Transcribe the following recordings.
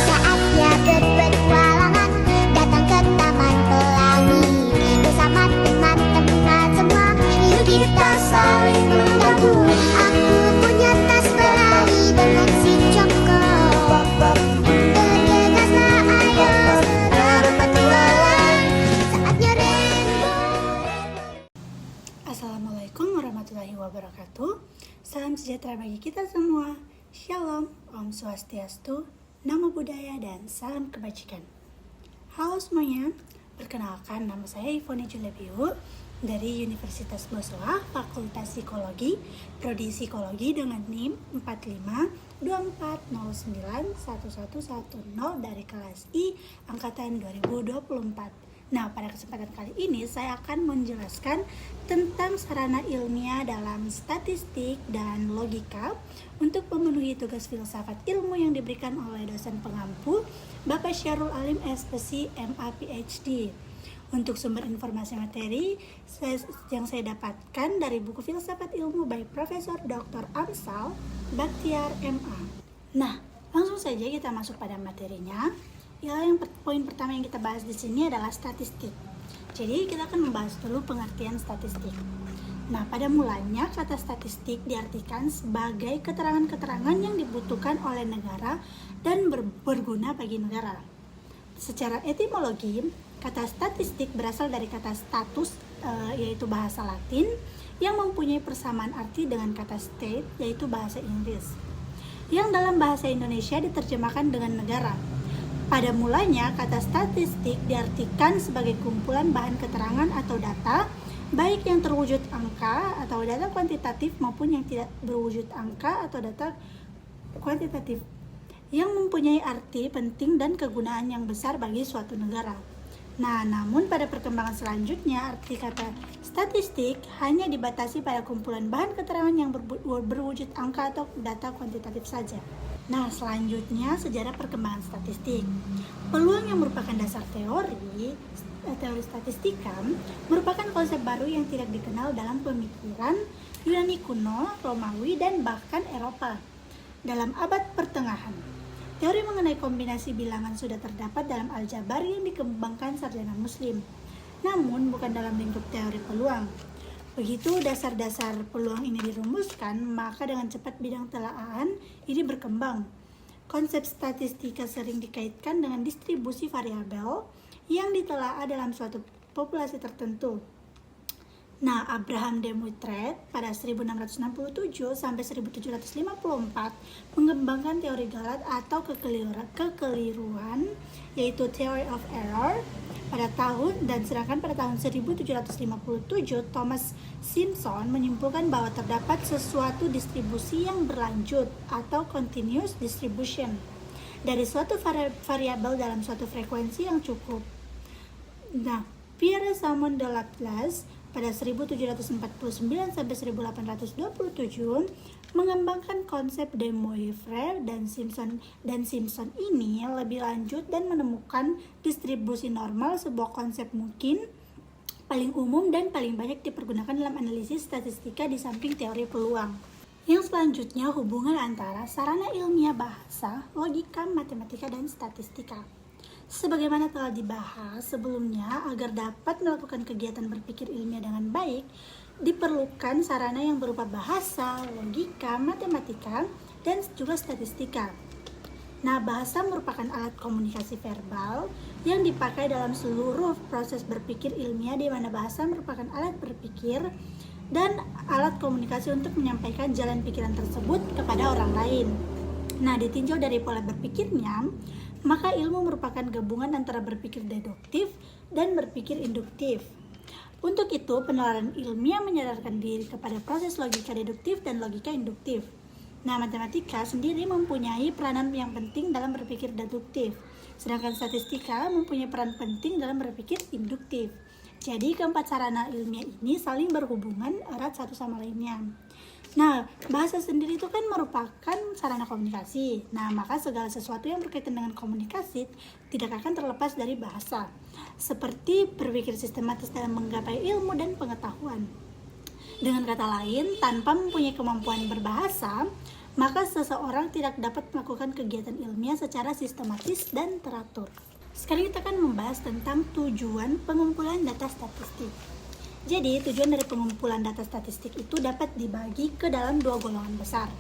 Saatnya berpetualangan, datang ke Taman Pelangi. Bersama teman-teman semua, yuk kita saling membantu. Aku punya tas berlari dengan si Joko. Bergegaslah ayo berpetualang. Saatnya rainbow. Assalamualaikum warahmatullahi wabarakatuh. Salam sejahtera bagi kita semua. Shalom, Om Swastiastu, Namo Buddhaya, dan salam kebajikan. Halo semuanya, perkenalkan nama saya Ivone Julebiu dari Universitas Boswa, Fakultas Psikologi, Prodi Psikologi dengan NIM 4524091110 dari kelas I angkatan 2024. Nah, pada kesempatan kali ini saya akan menjelaskan tentang sarana ilmiah dalam statistik dan logika untuk memenuhi tugas filsafat ilmu yang diberikan oleh dosen pengampu Bapak Syarul Alim SPC MA PhD. Untuk sumber informasi materi yang saya dapatkan dari buku Filsafat Ilmu by Profesor Dr. Amsal Bakhtiar MA. Nah, langsung saja kita masuk pada materinya. Yang poin pertama yang kita bahas di sini adalah statistik. Jadi kita akan membahas dulu pengertian statistik. Nah, pada mulanya kata statistik diartikan sebagai keterangan-keterangan yang dibutuhkan oleh negara dan berguna bagi negara. Secara etimologi, kata statistik berasal dari kata status, yaitu bahasa Latin, yang mempunyai persamaan arti dengan kata state, yaitu bahasa Inggris, yang dalam bahasa Indonesia diterjemahkan dengan negara. Pada mulanya, kata statistik diartikan sebagai kumpulan bahan keterangan atau data, baik yang terwujud angka atau data kuantitatif maupun yang tidak berwujud angka atau data kuantitatif, yang mempunyai arti penting dan kegunaan yang besar bagi suatu negara. Nah, namun pada perkembangan selanjutnya, arti kata statistik hanya dibatasi pada kumpulan bahan keterangan yang berwujud angka atau data kuantitatif saja. Nah, selanjutnya sejarah perkembangan statistik. Peluang yang merupakan dasar teori statistika merupakan konsep baru yang tidak dikenal dalam pemikiran Yunani kuno, Romawi, dan bahkan Eropa. Dalam abad pertengahan, teori mengenai kombinasi bilangan sudah terdapat dalam aljabar yang dikembangkan sarjana muslim, namun bukan dalam lingkup teori peluang. Begitu dasar-dasar peluang ini dirumuskan, maka dengan cepat bidang telaahan ini berkembang. Konsep statistika sering dikaitkan dengan distribusi variabel yang ditelaah dalam suatu populasi tertentu. Nah, Abraham de Montret pada 1667 sampai 1754 mengembangkan teori galat atau kekeliruan, yaitu theory of error pada tahun, dan sedangkan pada tahun 1757 Thomas Simpson menyimpulkan bahwa terdapat sesuatu distribusi yang berlanjut atau continuous distribution dari suatu variabel dalam suatu frekuensi yang cukup. Nah, Pierre Simon de Laplace pada 1749 sampai 1827 mengembangkan konsep de Moivre dan Simpson ini lebih lanjut dan menemukan distribusi normal, sebuah konsep mungkin paling umum dan paling banyak dipergunakan dalam analisis statistika di samping teori peluang. Yang selanjutnya, hubungan antara sarana ilmiah bahasa, logika, matematika, dan statistika. Sebagaimana telah dibahas sebelumnya, agar dapat melakukan kegiatan berpikir ilmiah dengan baik, diperlukan sarana yang berupa bahasa, logika, matematika, dan juga statistika. Nah, bahasa merupakan alat komunikasi verbal yang dipakai dalam seluruh proses berpikir ilmiah, di mana bahasa merupakan alat berpikir dan alat komunikasi untuk menyampaikan jalan pikiran tersebut kepada orang lain. Nah, ditinjau dari pola berpikirnya, maka ilmu merupakan gabungan antara berpikir deduktif dan berpikir induktif. Untuk itu, penalaran ilmiah menyadarkan diri kepada proses logika deduktif dan logika induktif. Nah, matematika sendiri mempunyai peranan yang penting dalam berpikir deduktif, sedangkan statistika mempunyai peran penting dalam berpikir induktif. Jadi, keempat sarana ilmiah ini saling berhubungan erat satu sama lainnya. Nah, bahasa sendiri itu kan merupakan sarana komunikasi. Nah, maka segala sesuatu yang berkaitan dengan komunikasi tidak akan terlepas dari bahasa. Seperti berpikir sistematis dalam menggapai ilmu dan pengetahuan. Dengan kata lain, tanpa mempunyai kemampuan berbahasa, maka seseorang tidak dapat melakukan kegiatan ilmiah secara sistematis dan teratur. Sekarang kita akan membahas tentang tujuan pengumpulan data statistik. Jadi, tujuan dari pengumpulan data statistik itu dapat dibagi ke dalam dua golongan besar,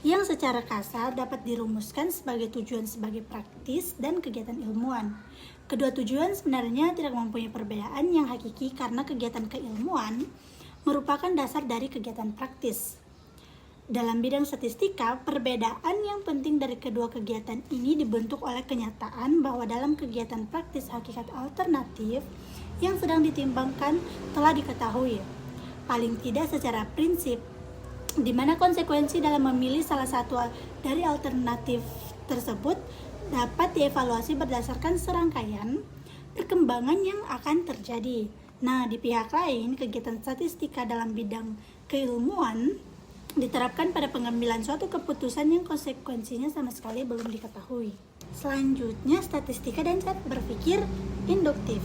yang secara kasar dapat dirumuskan sebagai tujuan sebagai praktis dan kegiatan ilmuwan. Kedua tujuan sebenarnya tidak mempunyai perbedaan yang hakiki karena kegiatan keilmuan merupakan dasar dari kegiatan praktis. Dalam bidang statistika, perbedaan yang penting dari kedua kegiatan ini dibentuk oleh kenyataan bahwa dalam kegiatan praktis hakikat alternatif yang sedang ditimbangkan telah diketahui, paling tidak secara prinsip, di mana konsekuensi dalam memilih salah satu dari alternatif tersebut dapat dievaluasi berdasarkan serangkaian perkembangan yang akan terjadi. Nah, di pihak lain, kegiatan statistika dalam bidang keilmuan diterapkan pada pengambilan suatu keputusan yang konsekuensinya sama sekali belum diketahui. Selanjutnya, statistika dan cara berpikir induktif.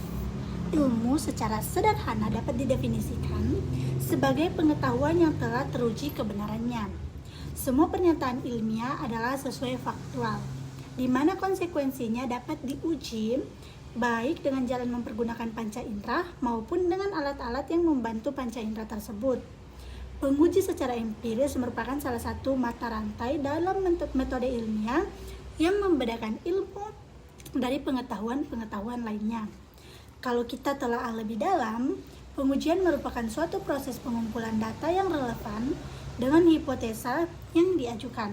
Ilmu secara sederhana dapat didefinisikan sebagai pengetahuan yang telah teruji kebenarannya. Semua pernyataan ilmiah adalah sesuai faktual, di mana konsekuensinya dapat diuji baik dengan jalan mempergunakan panca indera maupun dengan alat-alat yang membantu panca indera tersebut. Penguji secara empiris merupakan salah satu mata rantai dalam metode ilmiah yang membedakan ilmu dari pengetahuan-pengetahuan lainnya. Kalau kita telah lebih dalam, pengujian merupakan suatu proses pengumpulan data yang relevan dengan hipotesa yang diajukan.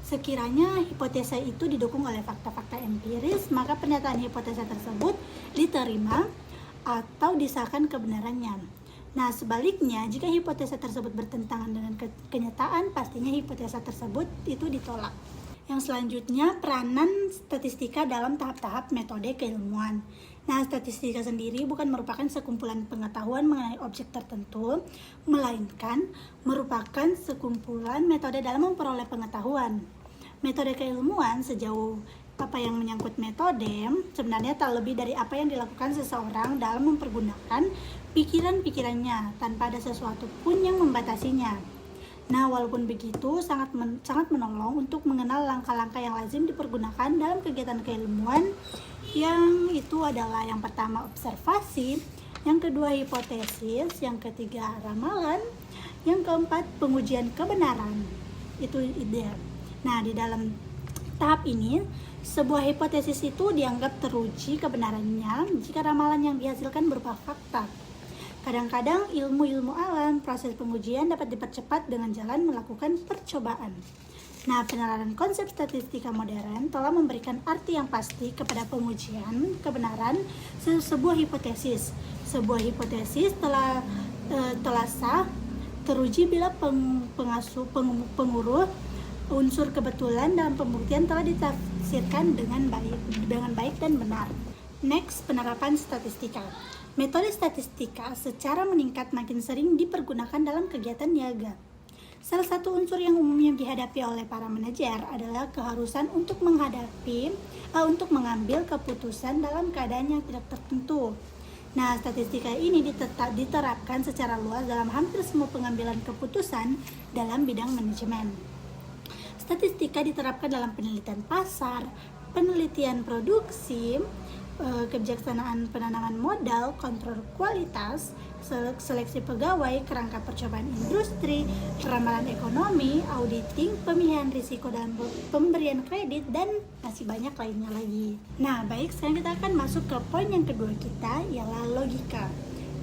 Sekiranya hipotesa itu didukung oleh fakta-fakta empiris, maka pernyataan hipotesa tersebut diterima atau disahkan kebenarannya. Nah, sebaliknya, jika hipotesa tersebut bertentangan dengan kenyataan, pastinya hipotesa tersebut itu ditolak. Yang selanjutnya, peranan statistika dalam tahap-tahap metode keilmuan. Nah, statistika sendiri bukan merupakan sekumpulan pengetahuan mengenai objek tertentu, melainkan merupakan sekumpulan metode dalam memperoleh pengetahuan. Metode keilmuan sejauh apa yang menyangkut metode sebenarnya tak lebih dari apa yang dilakukan seseorang dalam mempergunakan pikiran-pikirannya tanpa ada sesuatu pun yang membatasinya. Nah, walaupun begitu, sangat menolong untuk mengenal langkah-langkah yang lazim dipergunakan dalam kegiatan keilmuan, yang itu adalah yang pertama observasi, yang kedua hipotesis, yang ketiga ramalan, yang keempat pengujian kebenaran. Itu ide. Nah, di dalam tahap ini, sebuah hipotesis itu dianggap teruji kebenarannya jika ramalan yang dihasilkan berupa fakta. Kadang-kadang ilmu-ilmu alam, proses pengujian dapat dipercepat dengan jalan melakukan percobaan. Nah, penerapan konsep statistika modern telah memberikan arti yang pasti kepada pengujian kebenaran sebuah hipotesis. Sebuah hipotesis telah sah teruji bila penguruh unsur kebetulan dalam pembuktian telah ditafsirkan dengan baik dan benar. Next, penerapan statistika. Metode statistika secara meningkat makin sering dipergunakan dalam kegiatan niaga. Salah satu unsur yang umumnya dihadapi oleh para manajer adalah keharusan untuk mengambil keputusan dalam keadaan yang tidak tertentu. Nah, statistika ini diterapkan secara luas dalam hampir semua pengambilan keputusan dalam bidang manajemen. Statistika diterapkan dalam penelitian pasar, penelitian produksi, kebijaksanaan penanaman modal, kontrol kualitas, seleksi pegawai, kerangka percobaan industri, ramalan ekonomi, auditing, pemilihan risiko dalam pemberian kredit, dan masih banyak lainnya lagi. Nah, baik, sekarang kita akan masuk ke poin yang kedua kita, ialah logika.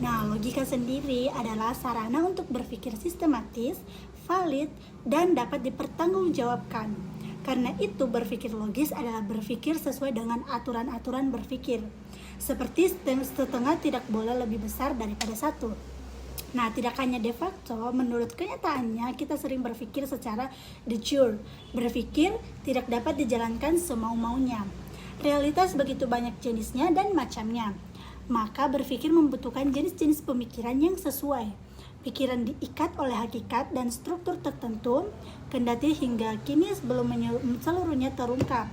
Nah, logika sendiri adalah sarana untuk berpikir sistematis, valid, dan dapat dipertanggungjawabkan. Karena itu, berpikir logis adalah berpikir sesuai dengan aturan-aturan berpikir. Seperti setengah tidak boleh lebih besar daripada satu. Nah, tidak hanya de facto, menurut kenyataannya kita sering berpikir secara de jure. Berpikir tidak dapat dijalankan semau-maunya. Realitas begitu banyak jenisnya dan macamnya. Maka berpikir membutuhkan jenis-jenis pemikiran yang sesuai. Pikiran diikat oleh hakikat dan struktur tertentu, kendati hingga kini belum seluruhnya terungkap.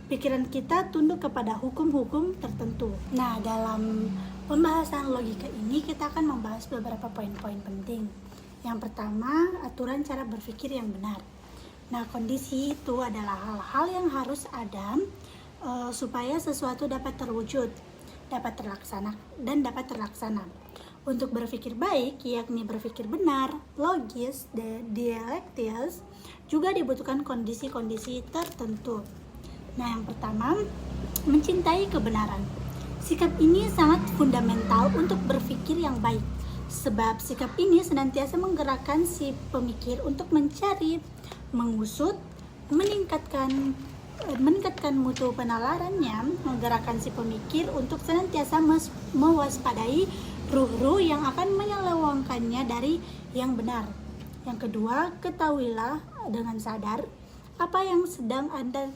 Pikiran kita tunduk kepada hukum-hukum tertentu. Nah, dalam pembahasan logika ini kita akan membahas beberapa poin-poin penting. Yang pertama, aturan cara berpikir yang benar. Nah, kondisi itu adalah hal-hal yang harus ada supaya sesuatu dapat terwujud, dapat terlaksana. Untuk berpikir baik, yakni berpikir benar, logis, dan dialektis, juga dibutuhkan kondisi-kondisi tertentu. Nah, yang pertama, mencintai kebenaran. Sikap ini sangat fundamental untuk berpikir yang baik, sebab sikap ini senantiasa menggerakkan si pemikir untuk mencari, mengusut, meningkatkan mutu penalarannya, menggerakkan si pemikir untuk senantiasa mewaspadai ruh-ruh yang akan menyelewengkannya dari yang benar. Yang kedua, ketahuilah dengan sadar apa yang sedang Anda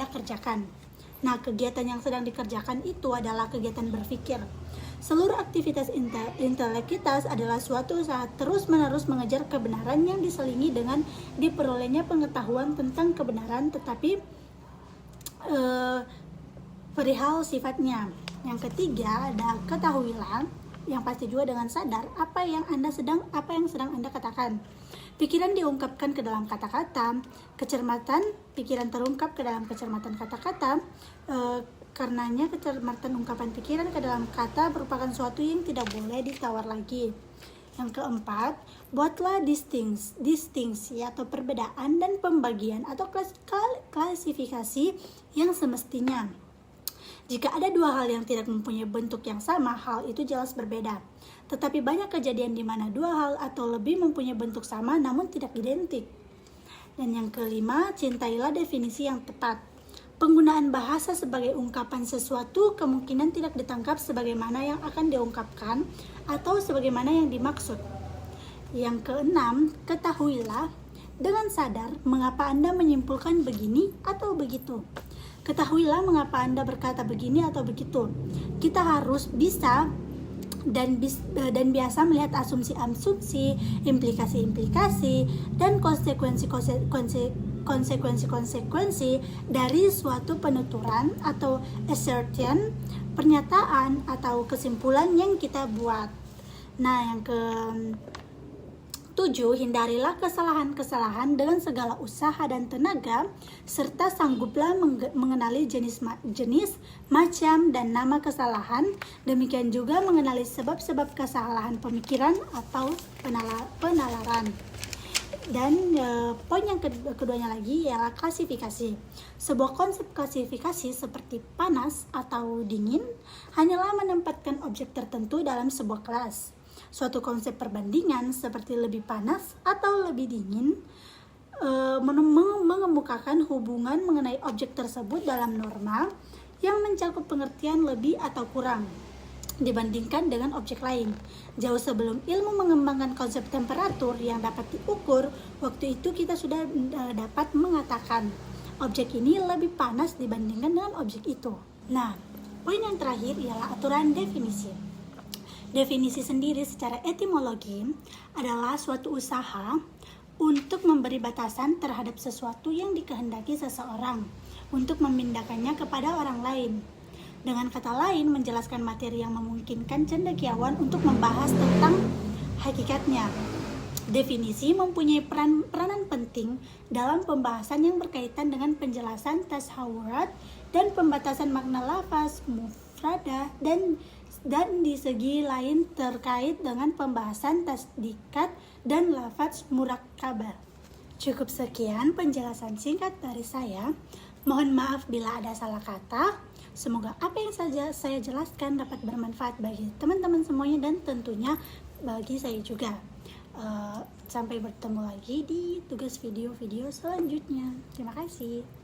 kerjakan. Nah, kegiatan yang sedang dikerjakan itu adalah kegiatan berpikir. Seluruh aktivitas intelek kita adalah suatu usaha terus-menerus mengejar kebenaran yang diselingi dengan diperolehnya pengetahuan tentang kebenaran, tetapi perihal sifatnya. Yang ketiga ada ketahuilah, yang pasti juga dengan sadar apa yang sedang Anda katakan. Pikiran diungkapkan ke dalam kata-kata, pikiran terungkap ke dalam kecermatan kata-kata. Karenanya kecermatan ungkapan pikiran ke dalam kata merupakan suatu yang tidak boleh ditawar lagi. Yang keempat, buatlah distingsi atau perbedaan dan pembagian atau klasifikasi yang semestinya. Jika ada dua hal yang tidak mempunyai bentuk yang sama, hal itu jelas berbeda. Tetapi banyak kejadian di mana dua hal atau lebih mempunyai bentuk sama namun tidak identik. Dan yang kelima, cintailah definisi yang tepat. Penggunaan bahasa sebagai ungkapan sesuatu kemungkinan tidak ditangkap sebagaimana yang akan diungkapkan atau sebagaimana yang dimaksud. Yang keenam, ketahuilah dengan sadar mengapa Anda menyimpulkan begini atau begitu. Ketahuilah mengapa Anda berkata begini atau begitu. Kita harus bisa dan biasa melihat asumsi-asumsi, implikasi-implikasi, dan konsekuensi dari suatu penuturan atau assertion, pernyataan atau kesimpulan yang kita buat. Nah, yang ke-7, hindarilah kesalahan-kesalahan dengan segala usaha dan tenaga, serta sangguplah mengenali jenis, macam, dan nama kesalahan. Demikian juga mengenali sebab-sebab kesalahan pemikiran atau penalaran. Dan poin yang keduanya lagi ialah klasifikasi. Sebuah konsep klasifikasi seperti panas atau dingin hanyalah menempatkan objek tertentu dalam sebuah kelas. Suatu konsep perbandingan seperti lebih panas atau lebih dingin mengemukakan hubungan mengenai objek tersebut dalam norma yang mencakup pengertian lebih atau kurang dibandingkan dengan objek lain. Jauh sebelum ilmu mengembangkan konsep temperatur yang dapat diukur, waktu itu kita sudah dapat mengatakan objek ini lebih panas dibandingkan dengan objek itu. Nah, poin yang terakhir ialah aturan definisi. Definisi sendiri secara etimologi adalah suatu usaha untuk memberi batasan terhadap sesuatu yang dikehendaki seseorang untuk memindahkannya kepada orang lain. Dengan kata lain, menjelaskan materi yang memungkinkan cendekiawan untuk membahas tentang hakikatnya. Definisi mempunyai peranan penting dalam pembahasan yang berkaitan dengan penjelasan tasawurat dan pembatasan makna lafaz mufradah dan di segi lain terkait dengan pembahasan tasdikat dan lafaz murakkabah. Cukup sekian penjelasan singkat dari saya. Mohon maaf bila ada salah kata. Semoga apa yang saya jelaskan dapat bermanfaat bagi teman-teman semuanya dan tentunya bagi saya juga. Sampai bertemu lagi di tugas video-video selanjutnya. Terima kasih.